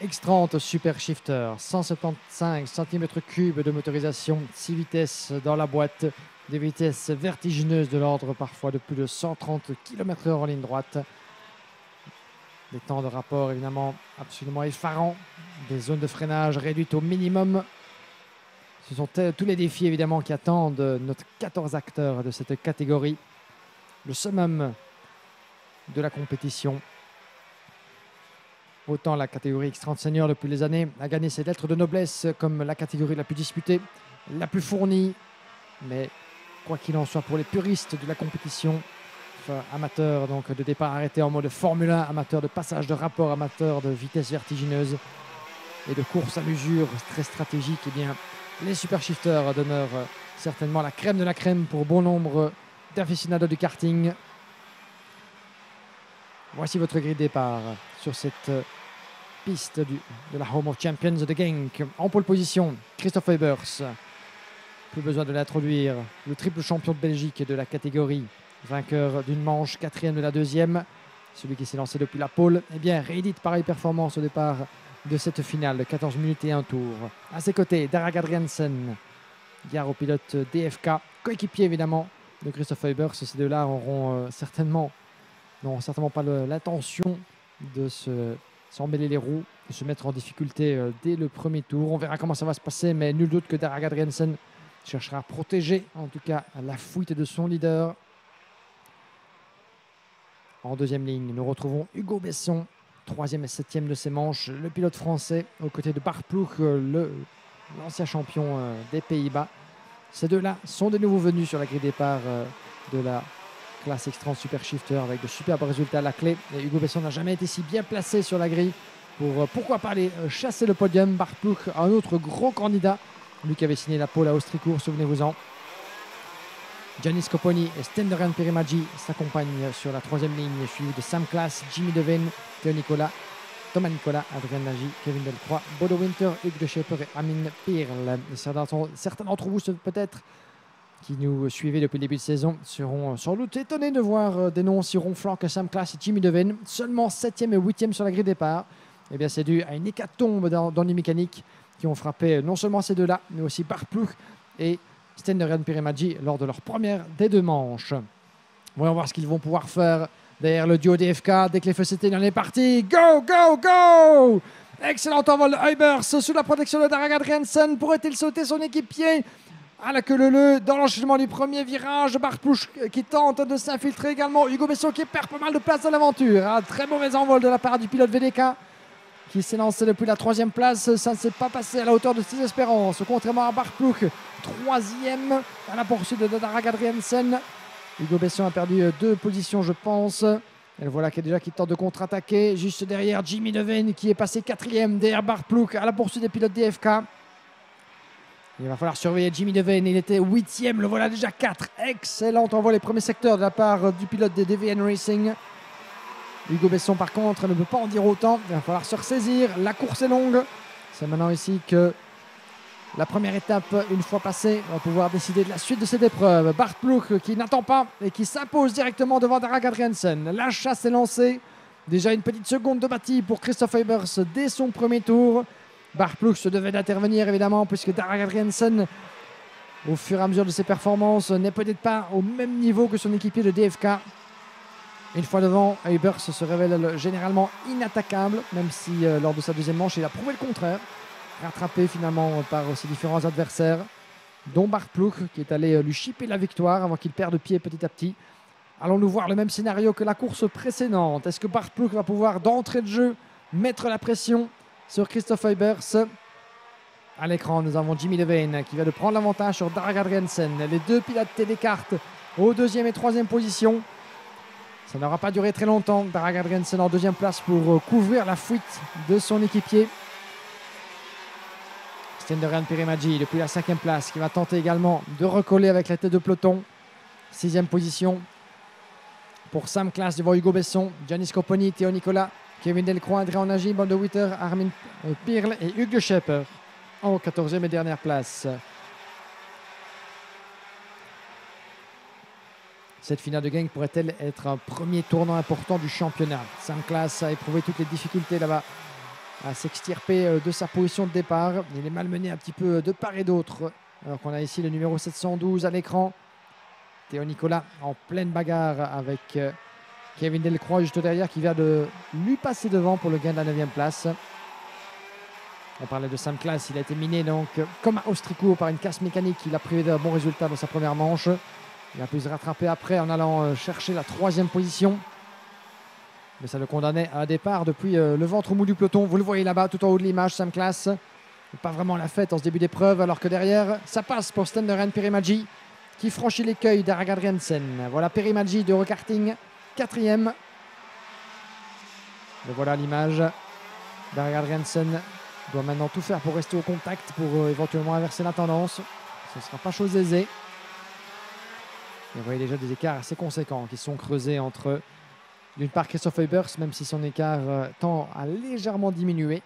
X30 Super Shifter, 175 cm3 de motorisation, 6 vitesses dans la boîte, des vitesses vertigineuses de l'ordre parfois de plus de 130 km/h en ligne droite. Des temps de rapport évidemment absolument effarants, des zones de freinage réduites au minimum. Ce sont tous les défis évidemment qui attendent notre 14 acteurs de cette catégorie. Le summum de la compétition. Autant la catégorie X30 Senior depuis les années a gagné ses lettres de noblesse comme la catégorie la plus disputée, la plus fournie. Mais quoi qu'il en soit, pour les puristes de la compétition, amateurs donc de départ arrêté en mode Formule 1, amateurs de passage de rapport, amateurs de vitesse vertigineuse et de course à l'usure très stratégique, eh bien, les Super Shifters demeurent certainement la crème de la crème pour bon nombre d'aficionados du karting. Voici votre grille de départ sur cette piste de la Home of Champions de Genk. En pole position, Christophe Eybers. Plus besoin de l'introduire. Le triple champion de Belgique de la catégorie. Vainqueur d'une manche, quatrième de la deuxième. Celui qui s'est lancé depuis la pole. Eh bien, réédite pareille performance au départ de cette finale de 14 minutes et 1 tour. À ses côtés, Darragh Adriansen, gare au pilote DFK. Coéquipier évidemment de Christophe Eybers. Ces deux-là n'ont certainement pas l'intention de s'en mêler les roues, de se mettre en difficulté dès le premier tour. On verra comment ça va se passer, mais nul doute que Darragh Adriansen cherchera à protéger, en tout cas, la fuite de son leader. En deuxième ligne, nous retrouvons Hugo Besson, troisième et septième de ses manches, le pilote français, aux côtés de Bart Ploeg, l'ancien champion des Pays-Bas. Ces deux-là sont de nouveau venus sur la grille de départ de la classe X30 Super Shifter avec de superbes résultats à la clé. Et Hugo Besson n'a jamais été si bien placé sur la grille pour pourquoi pas aller chasser le podium. Bart Ploeg, un autre gros candidat, lui qui avait signé la pole à Austricourt, souvenez-vous-en. Gianni Scoponi et Stendoran Pirimaggi s'accompagnent sur la troisième ligne, suivi de Sam Class, Jimmy Devane, Thomas Nicolas, Adrien Nagy, Kevin Delcroix, Bodo Winter, Hugues de Schepper et Amin Pirl. Certains d'entre vous peut-être qui nous suivez depuis le début de saison seront sans doute étonnés de voir des noms aussi ronflants que Sam Class et Jimmy Devane. Seulement 7e et 8e sur la grille de départ. Eh bien, c'est dû à une hécatombe dans les mécaniques qui ont frappé non seulement ces deux-là, mais aussi Bart Ploeg et Stendoran Pirimaggi lors de leur première des deux manches. Voyons voir ce qu'ils vont pouvoir faire derrière le duo DFK. Dès que les feux s'éteignent, on est parti. Go, go, go! Excellent envol de Eybers sous la protection de Darragh Adriansen. Pourrait-il sauter son équipier à la queue leu dans l'enchaînement du premier virage? Bart Ploeg qui tente de s'infiltrer également. Hugo Besson qui perd pas mal de place dans l'aventure. Un très mauvais envol de la part du pilote VDK qui s'est lancé depuis la troisième place. Ça ne s'est pas passé à la hauteur de ses espérances. Contrairement à Bart Ploeg, troisième à la poursuite de Darragh Adriansen. Hugo Besson a perdu 2 positions, je pense. Et voilà qui tente de contre-attaquer. Juste derrière Jimmy Devane qui est passé 4e derrière Bart Ploeg à la poursuite des pilotes DFK. Il va falloir surveiller Jimmy Devane. Il était 8e, le voilà déjà 4. Excellent envoi les premiers secteurs de la part du pilote de DVN Racing. Hugo Besson par contre ne peut pas en dire autant. Il va falloir se ressaisir. La course est longue. C'est maintenant ici que la première étape, une fois passée, on va pouvoir décider de la suite de cette épreuve. Bart Ploeg qui n'attend pas et qui s'impose directement devant Darragh Adriansen. La chasse est lancée. Déjà une petite seconde de bâti pour Christophe Eybers dès son premier tour. Bart Ploeg se devait d'intervenir évidemment puisque Darragh Adriansen, au fur et à mesure de ses performances, n'est peut-être pas au même niveau que son équipier de DFK. Une fois devant, Eybers se révèle généralement inattaquable, même si lors de sa deuxième manche, il a prouvé le contraire. Rattrapé finalement par ses différents adversaires, dont Bart Ploeg qui est allé lui chipper la victoire avant qu'il perde pied petit à petit. Allons-nous voir le même scénario que la course précédente? Est-ce que Bart Ploeg va pouvoir d'entrée de jeu mettre la pression sur Christophe Eybers? À l'écran, nous avons Jimmy Devane qui vient de prendre l'avantage sur Darragh Adriansen. Les deux pilotes d'écart aux deuxième et troisième position. Ça n'aura pas duré très longtemps. Darragh Adriansen en deuxième place pour couvrir la fuite de son équipier. Stendoran Pirimaggi depuis la 5e place qui va tenter également de recoller avec la tête de peloton. 6e position pour Sam Class devant Hugo Besson, Gianni Scoponi, Théo Nicolas, Kevin Delcroix, Adrien Nagy, Bodo Winter, Armin Pirl et Hugues de Schepper en 14e et dernière place. Cette finale de Genk pourrait-elle être un premier tournant important du championnat? Sam Class a éprouvé toutes les difficultés là-bas à s'extirper de sa position de départ. Il est malmené un petit peu de part et d'autre. Alors qu'on a ici le numéro 712 à l'écran. Théo Nicolas en pleine bagarre avec Kevin Delcroix juste derrière qui vient de lui passer devant pour le gain de la 9e place. On parlait de Sam Klaas, il a été miné donc comme à Austricourt par une casse mécanique. Il a privé d'un bon résultat dans sa première manche. Il a pu se rattraper après en allant chercher la 3e position. Mais ça le condamnait à un départ depuis le ventre mou du peloton. Vous le voyez là-bas tout en haut de l'image, Sam Klaas. Pas vraiment la fête en ce début d'épreuve, alors que derrière, ça passe pour Sten-Loren Perimaji qui franchit l'écueil d'Arag Adriansen. Voilà Perimaji de Rekarting, 4e. Et voilà l'image. Darag Adriansen doit maintenant tout faire pour rester au contact, pour éventuellement inverser la tendance. Ce ne sera pas chose aisée. Et vous voyez déjà des écarts assez conséquents qui sont creusés entre, d'une part, Christophe Eubers, même si son écart tend à légèrement diminuer.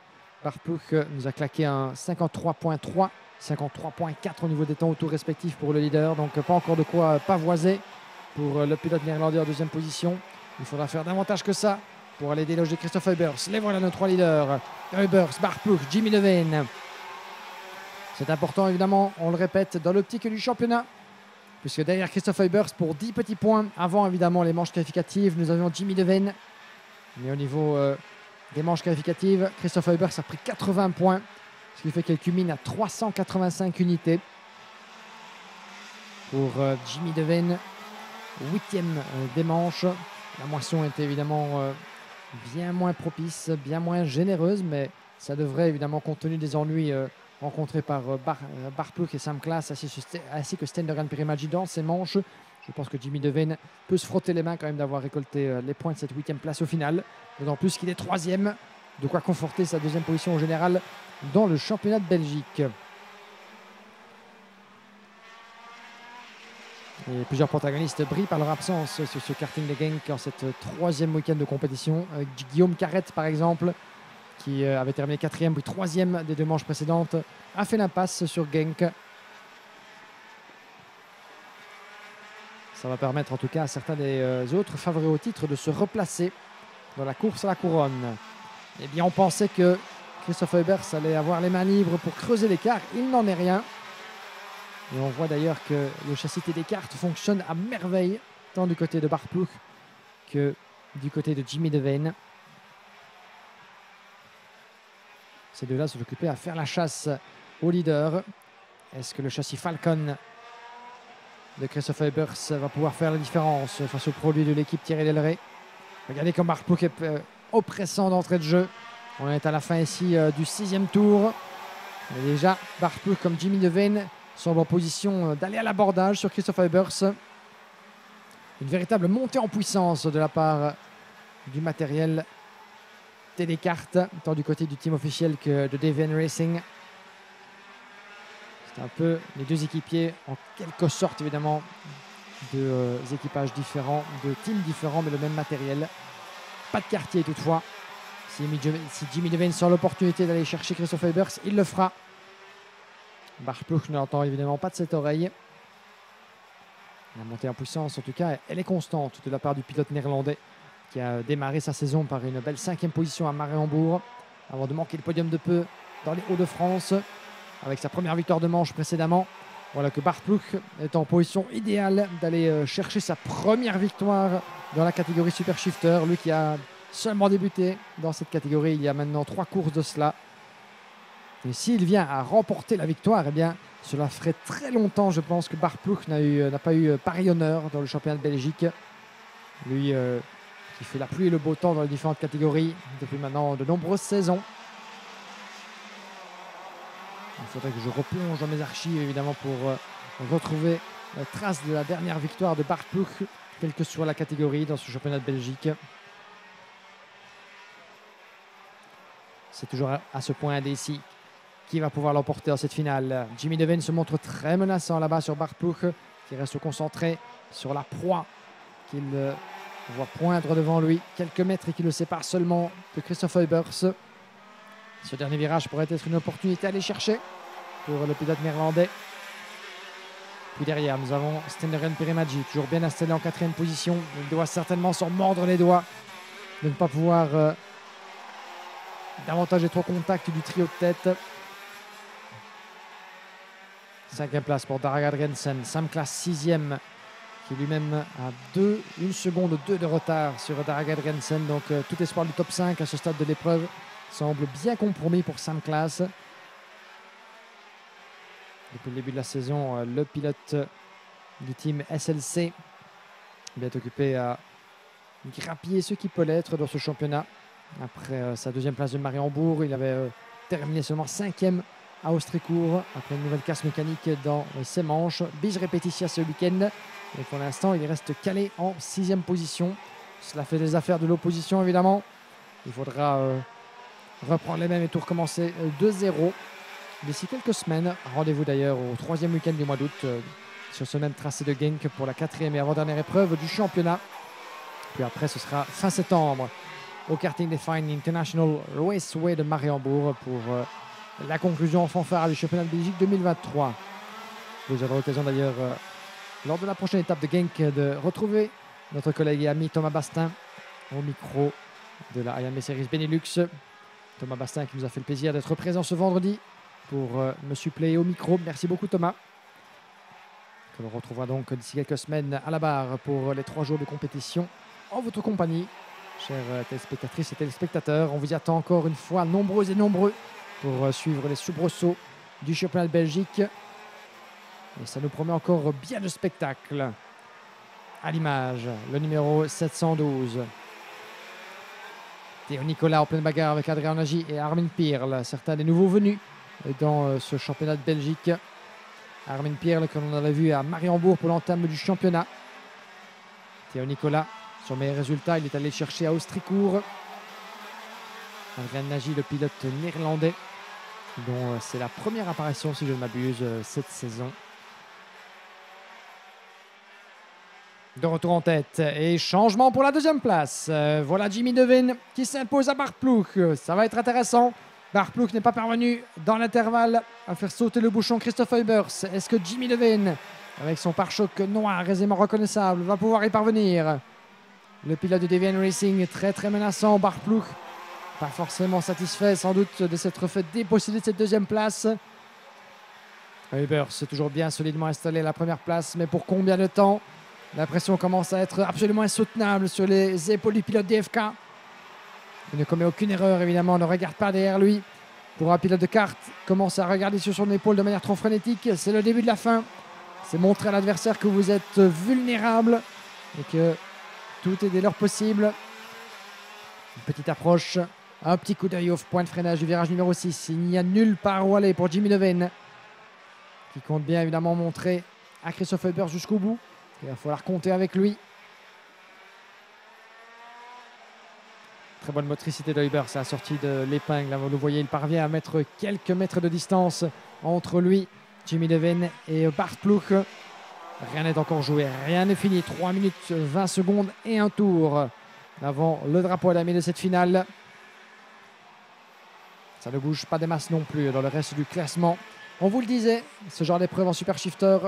Barplouch nous a claqué un 53.3, 53.4 au niveau des temps au tour respectifs pour le leader. Donc pas encore de quoi pavoiser pour le pilote néerlandais en 2e position. Il faudra faire davantage que ça pour aller déloger Christophe Eubers. Les voilà nos 3 leaders. Eubers, Barplouch, Jimmy Devane. C'est important évidemment, on le répète, dans l'optique du championnat. Puisque derrière Christophe Eubers, pour 10 petits points, avant évidemment les manches qualificatives, nous avions Jimmy Devane. Mais au niveau des manches qualificatives, Christophe Eubers a pris 80 points, ce qui fait qu'elle culmine à 385 unités. Pour Jimmy Devane, 8e des manches. La moisson est évidemment bien moins propice, bien moins généreuse, mais ça devrait évidemment, compte tenu des ennuis rencontrés par Barplouch et Sam Klaas, ainsi que Sten-Loren Perimaji dans ses manches. Je pense que Jimmy Devane peut se frotter les mains quand même d'avoir récolté les points de cette 8e place au final. D'autant plus qu'il est 3e, de quoi conforter sa 2e position au général dans le championnat de Belgique. Et plusieurs protagonistes brillent par leur absence sur ce karting de Genk en cette 3e week-end de compétition. Guillaume Carrette par exemple, qui avait terminé 4e puis 3e des 2 manches précédentes, a fait l'impasse sur Genk. Ça va permettre en tout cas à certains des autres favoris au titre de se replacer dans la course à la couronne. Eh bien, on pensait que Christophe Eubers allait avoir les mains libres pour creuser l'écart. Il n'en est rien. Et on voit d'ailleurs que le châssis TD-Kart fonctionne à merveille, tant du côté de Barplouch que du côté de Jimmy Devane. Ces deux-là sont occupés à faire la chasse au leader. Est-ce que le châssis Falcon de Christophe Eubers va pouvoir faire la différence face au produit de l'équipe Thierry Delray? Regardez comme Barplouch est oppressant d'entrée de jeu. On est à la fin ici du 6e tour. Et déjà, Barplouch comme Jimmy Devane sont en position d'aller à l'abordage sur Christophe Eubers. Une véritable montée en puissance de la part du matériel TD-Kart, tant du côté du team officiel que de Devane Racing. C'est un peu les 2 équipiers, en quelque sorte évidemment, de équipages différents, de teams différents, mais le même matériel. Pas de quartier toutefois. Si Jimmy Devane sort l'opportunité d'aller chercher Christophe Eubers, il le fera. Barplouch ne l'entend évidemment pas de cette oreille. La montée en puissance, en tout cas, elle est constante de la part du pilote néerlandais qui a démarré sa saison par une belle 5e position à Mariembourg avant de manquer le podium de peu dans les Hauts-de-France avec sa première victoire de manche précédemment. Voilà que Barplouch est en position idéale d'aller chercher sa première victoire dans la catégorie Super Shifter. Lui qui a seulement débuté dans cette catégorie il y a maintenant 3 courses de cela. Et s'il vient à remporter la victoire, eh bien, cela ferait très longtemps, je pense, que Barplouch n'a pas eu pareil honneur dans le championnat de Belgique. Lui qui fait la pluie et le beau temps dans les différentes catégories depuis maintenant de nombreuses saisons. Il faudrait que je replonge dans mes archives, évidemment, pour retrouver la trace de la dernière victoire de Barplouch, quelle que soit la catégorie dans ce championnat de Belgique. C'est toujours à ce point indécis qui va pouvoir l'emporter dans cette finale. Jimmy Devane se montre très menaçant là-bas sur Barplouch, qui reste concentré sur la proie qu'il voit poindre devant lui. Quelques mètres et qui le séparent seulement de Christophe Eubers. Ce dernier virage pourrait être une opportunité à aller chercher pour le pilote néerlandais. Puis derrière, nous avons Sten-Loren Perimaji, toujours bien installé en 4e position. Il doit certainement s'en mordre les doigts de ne pas pouvoir davantage des 3 contacts du trio de tête. 5e place pour Darragh Adriaensen. Sam Klaas 6e, qui lui-même a 1 seconde 2 de retard sur Darragh Adriaensen. Donc tout espoir du top 5 à ce stade de l'épreuve semble bien compromis pour Sam Klaas. Depuis le début de la saison, le pilote du team SLC est occupé à grappiller ce qui peut l'être dans ce championnat. Après sa 2e place de Mariembourg, il avait terminé seulement 5e à Austricourt après une nouvelle casse mécanique dans ses manches. Bige répétitia ce week-end et pour l'instant il reste calé en 6e position. Cela fait des affaires de l'opposition évidemment. Il faudra reprendre les mêmes et tout recommencer de zéro d'ici quelques semaines. Rendez-vous d'ailleurs au 3e week-end du mois d'août sur ce même tracé de Genk pour la 4e et avant-dernière épreuve du championnat. Puis après ce sera fin septembre au Karting Define International Raceway de Mariembourg pour la conclusion en fanfare du championnat de Belgique 2023. Vous aurez l'occasion d'ailleurs, lors de la prochaine étape de Genk, de retrouver notre collègue et ami Thomas Bastin au micro de la IAME Series Benelux. Thomas Bastin qui nous a fait le plaisir d'être présent ce vendredi pour me suppléer au micro. Merci beaucoup Thomas. Que l'on retrouvera donc d'ici quelques semaines à la barre pour les 3 jours de compétition en votre compagnie. Chères téléspectatrices et téléspectateurs, on vous y attend encore une fois nombreux et nombreux pour suivre les soubresauts du championnat de Belgique. Et ça nous promet encore bien de spectacles. À l'image, le numéro 712. Théo Nicolas en pleine bagarre avec Adrian Nagy et Armin Pirl, certains des nouveaux venus dans ce championnat de Belgique. Armin Pirl, que l'on avait vu à Mariembourg pour l'entame du championnat. Théo Nicolas, son meilleur résultat, il est allé chercher à Austricourt. Adrian Nagy, le pilote néerlandais, dont c'est la première apparition, si je ne m'abuse, cette saison. De retour en tête et changement pour la 2e place. Voilà Jimmy Devine qui s'impose à Bart Ploeg. Ça va être intéressant. Bart Ploeg n'est pas parvenu dans l'intervalle à faire sauter le bouchon Christophe Huybers. Est-ce que Jimmy Devine, avec son pare-choc noir aisément reconnaissable, va pouvoir y parvenir? Le pilote de Devian Racing très très menaçant. Bart Ploeg pas forcément satisfait sans doute de s'être fait déposséder de cette 2e place. Huybers est toujours bien solidement installé à la 1re place, mais pour combien de temps? La pression commence à être absolument insoutenable sur les épaules du pilote DFK. Il ne commet aucune erreur, évidemment, ne regarde pas derrière lui. Pour un pilote de kart, commence à regarder sur son épaule de manière trop frénétique. C'est le début de la fin. C'est montrer à l'adversaire que vous êtes vulnérable et que tout est dès lors possible. Une petite approche, un petit coup d'œil au point de freinage du virage numéro 6. Il n'y a nulle part où aller pour Jimmy Devine, qui compte bien évidemment montrer à Christophe Huybers jusqu'au bout. Il va falloir compter avec lui. Très bonne motricité de Huybers à la sortie de l'épingle. Vous le voyez, il parvient à mettre quelques mètres de distance entre lui, Jimmy Devine, et Bart Ploeg. Rien n'est encore joué, rien n'est fini. 3 minutes 20 secondes et un tour avant le drapeau à damier de cette finale. Ça ne bouge pas des masses non plus dans le reste du classement. On vous le disait, ce genre d'épreuve en super shifter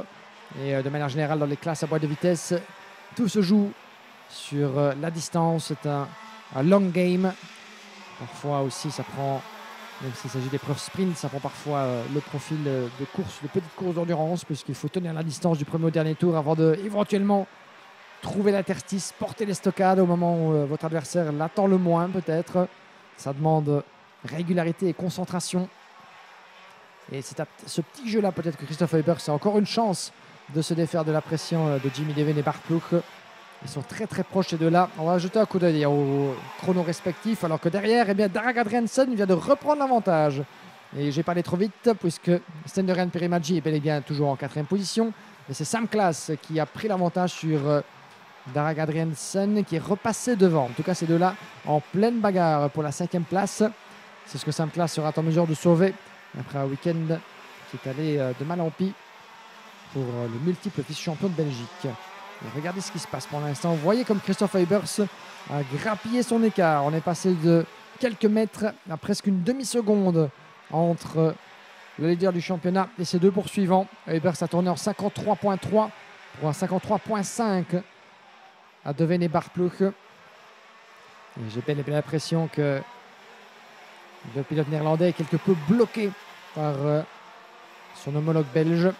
et de manière générale dans les classes à boîte de vitesse, tout se joue sur la distance. C'est un long game. Parfois aussi ça prend, même s'il s'agit d'épreuves sprint, ça prend parfois le profil de course, de petite course d'endurance, puisqu'il faut tenir la distance du premier au dernier tour avant de éventuellement trouver l'interstice, porter les stockades au moment où votre adversaire l'attend le moins peut-être. Ça demande régularité et concentration. Et c'est à ce petit jeu-là peut-être que Christophe Huybers a encore une chance de se défaire de la pression de Jimmy Devine et Bart Ploeg. Ils sont très très proches ces deux-là. On va jeter un coup d'œil au chrono respectif, alors que derrière, eh bien, Darragh Adriaensen vient de reprendre l'avantage. Et j'ai parlé trop vite puisque Stenderian Perimadji est bel et bien toujours en 4e position. Et c'est Sam Klaas qui a pris l'avantage sur Darragh Adriaensen, qui est repassé devant. En tout cas, ces deux-là en pleine bagarre pour la 5e place. C'est ce que Sam Klaas sera en mesure de sauver après un week-end qui est allé de mal en pis pour le multiple vice-champion de Belgique. Et regardez ce qui se passe pour l'instant. Vous voyez comme Christophe Huybers a grappillé son écart. On est passé de quelques mètres à presque une demi-seconde entre le leader du championnat et ses deux poursuivants. Huybers a tourné en 53.3 pour un 53.5 à Devine et Bart Ploeg. J'ai bel et bien l'impression que Le pilote néerlandais est quelque peu bloqué par son homologue belge.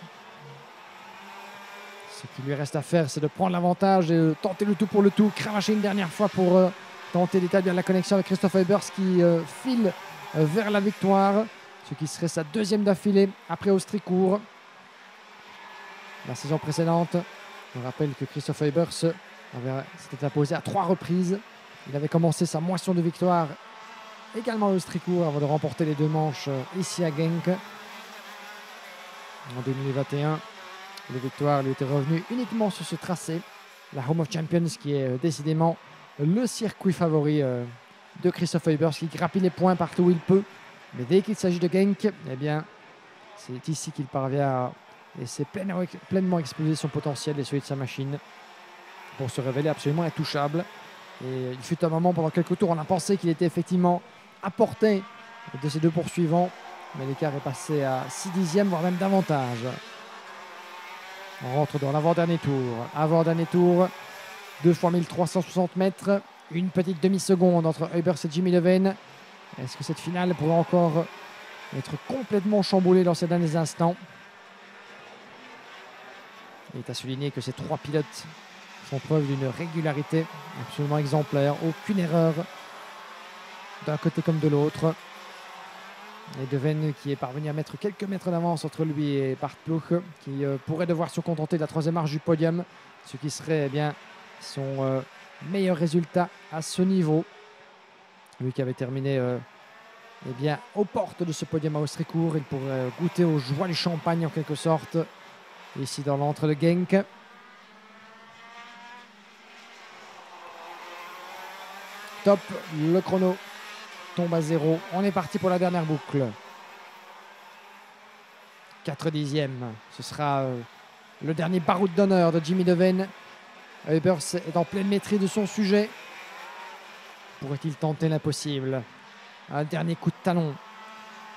Ce qui lui reste à faire, c'est de prendre l'avantage et de tenter le tout pour le tout. Cravacher une dernière fois pour tenter d'établir la connexion avec Christophe Eybers qui file vers la victoire. Ce qui serait sa deuxième d'affilée après Austricourt. La saison précédente, on rappelle que Christophe Eybers s'était imposé à 3 reprises. Il avait commencé sa moisson de victoire également à Austricourt avant de remporter les 2 manches ici à Genk. En 2021, les victoires lui étaient revenues uniquement sur ce tracé. La Home of Champions qui est décidément le circuit favori de Christophe Eybers qui grappille les points partout où il peut. Mais dès qu'il s'agit de Genk, eh bien, c'est ici qu'il parvient à laisser pleinement exploser son potentiel et celui de sa machine pour se révéler absolument intouchable. Et il fut un moment, pendant quelques tours, on a pensé qu'il était effectivement à portée de ces 2 poursuivants. Mais l'écart est passé à 6 dixièmes, voire même davantage. On rentre dans l'avant-dernier tour. Avant-dernier tour, 2 fois 1360 mètres. Une petite demi-seconde entre Eybers et Jimmy Leven. Est-ce que cette finale pourrait encore être complètement chamboulée dans ces derniers instants? Il est à souligner que ces 3 pilotes font preuve d'une régularité absolument exemplaire. Aucune erreur d'un côté comme de l'autre. Et Deven qui est parvenu à mettre quelques mètres d'avance entre lui et Bart Ploeg, qui pourrait devoir se contenter de la 3e marche du podium, ce qui serait bien son meilleur résultat à ce niveau. Lui qui avait terminé bien, aux portes de ce podium à Austricourt, il pourrait goûter aux joies du champagne en quelque sorte, ici dans l'antre de Genk. Top, le chrono tombe à 0. On est parti pour la dernière boucle. 4 dixièmes. Ce sera le dernier baroud d'honneur de Jimmy Leven. Eybers est en pleine maîtrise de son sujet. Pourrait-il tenter l'impossible? Un dernier coup de talon.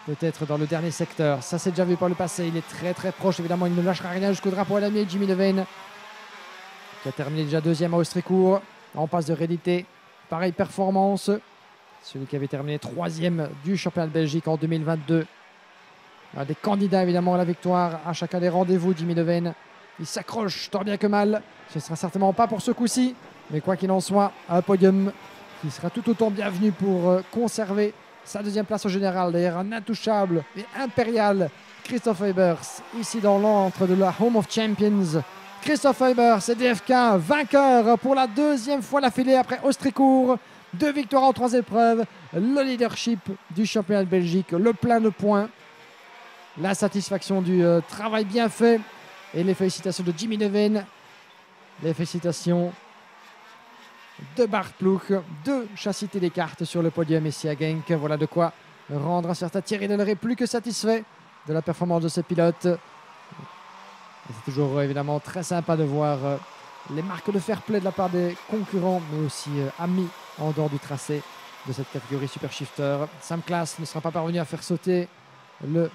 Peut-être dans le dernier secteur. Ça, c'est déjà vu par le passé. Il est très très proche. Évidemment, il ne lâchera rien jusqu'au drapeau à damier. Jimmy Leven, qui a terminé déjà 2e à Austricourt. En passe de rééditer. Pareille performance. Celui qui avait terminé 3e du championnat de Belgique en 2022. Un des candidats évidemment à la victoire à chacun des rendez-vous. Jimmy Leven, il s'accroche tant bien que mal. Ce ne sera certainement pas pour ce coup-ci. Mais quoi qu'il en soit, un podium qui sera tout autant bienvenu pour conserver sa 2e place au général. D'ailleurs, un intouchable et impérial Christophe Eybers, ici dans l'antre de la Home of Champions. Christophe Eybers et DFK vainqueur pour la 2e fois d'affilée après Austricourt. 2 victoires en 3 épreuves, le leadership du championnat de Belgique, le plein de points, la satisfaction du travail bien fait et les félicitations de Jimmy Leven, les félicitations de Bart Ploeg, de chasser des cartes sur le podium ici à Genk. Voilà de quoi rendre un certain Thierry Delray plus que satisfait de la performance de ses pilotes. C'est toujours évidemment très sympa de voir les marques de fair play de la part des concurrents, mais aussi amis en dehors du tracé de cette catégorie Super Shifter. Sam Class ne sera pas parvenu à faire sauter le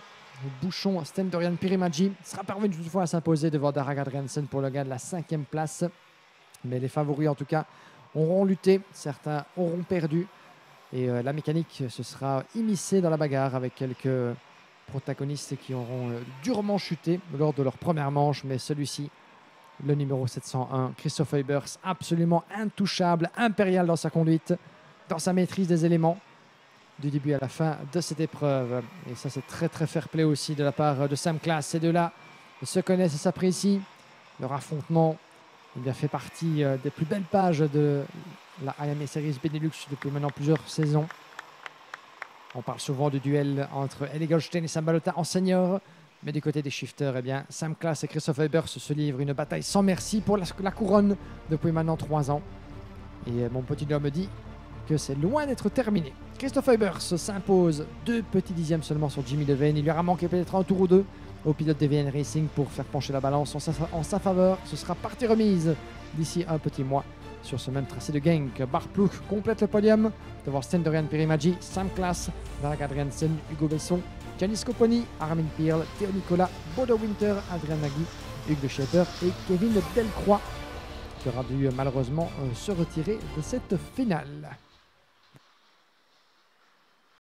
bouchon Sten Dorian Pirimadji. Sera parvenu toutefois à s'imposer devant Darragh Adriansen pour le gain de la 5e place. Mais les favoris en tout cas auront lutté, certains auront perdu. Et la mécanique se sera immiscée dans la bagarre avec quelques protagonistes qui auront durement chuté lors de leur première manche. Mais celui-ci, le numéro 701, Christophe Eybers, absolument intouchable, impérial dans sa conduite, dans sa maîtrise des éléments, du début à la fin de cette épreuve. Et ça, c'est très très fair play aussi de la part de Sam Class. Ces deux-là se connaissent et s'apprécient. Leur affrontement fait partie des plus belles pages de la IMA Series Benelux depuis maintenant plusieurs saisons. On parle souvent du duel entre Eddie Goldstein et Sam Balota en senior. Mais du côté des shifters, Sam Class et Christophe Eybers se livrent une bataille sans merci pour la couronne depuis maintenant 3 ans. Et mon petit doigt me dit que c'est loin d'être terminé. Christophe Eybers s'impose 2 petits dixièmes seulement sur Jimmy Leven. Il lui aura manqué peut-être un tour ou 2 au pilote DVN Racing pour faire pencher la balance en sa faveur. Ce sera partie remise d'ici un petit mois sur ce même tracé de Genk. Bart Ploeg complète le podium devant Sten Dorian Pirimadji, Sam Class, Darragh Adriansen, Hugo Besson, Giannis Copponi, Armin Pearl, Théo Nicolas, Bodo Winter, Adrian Nagy, Hugues de Schepper et Kevin Delcroix qui aura dû malheureusement se retirer de cette finale.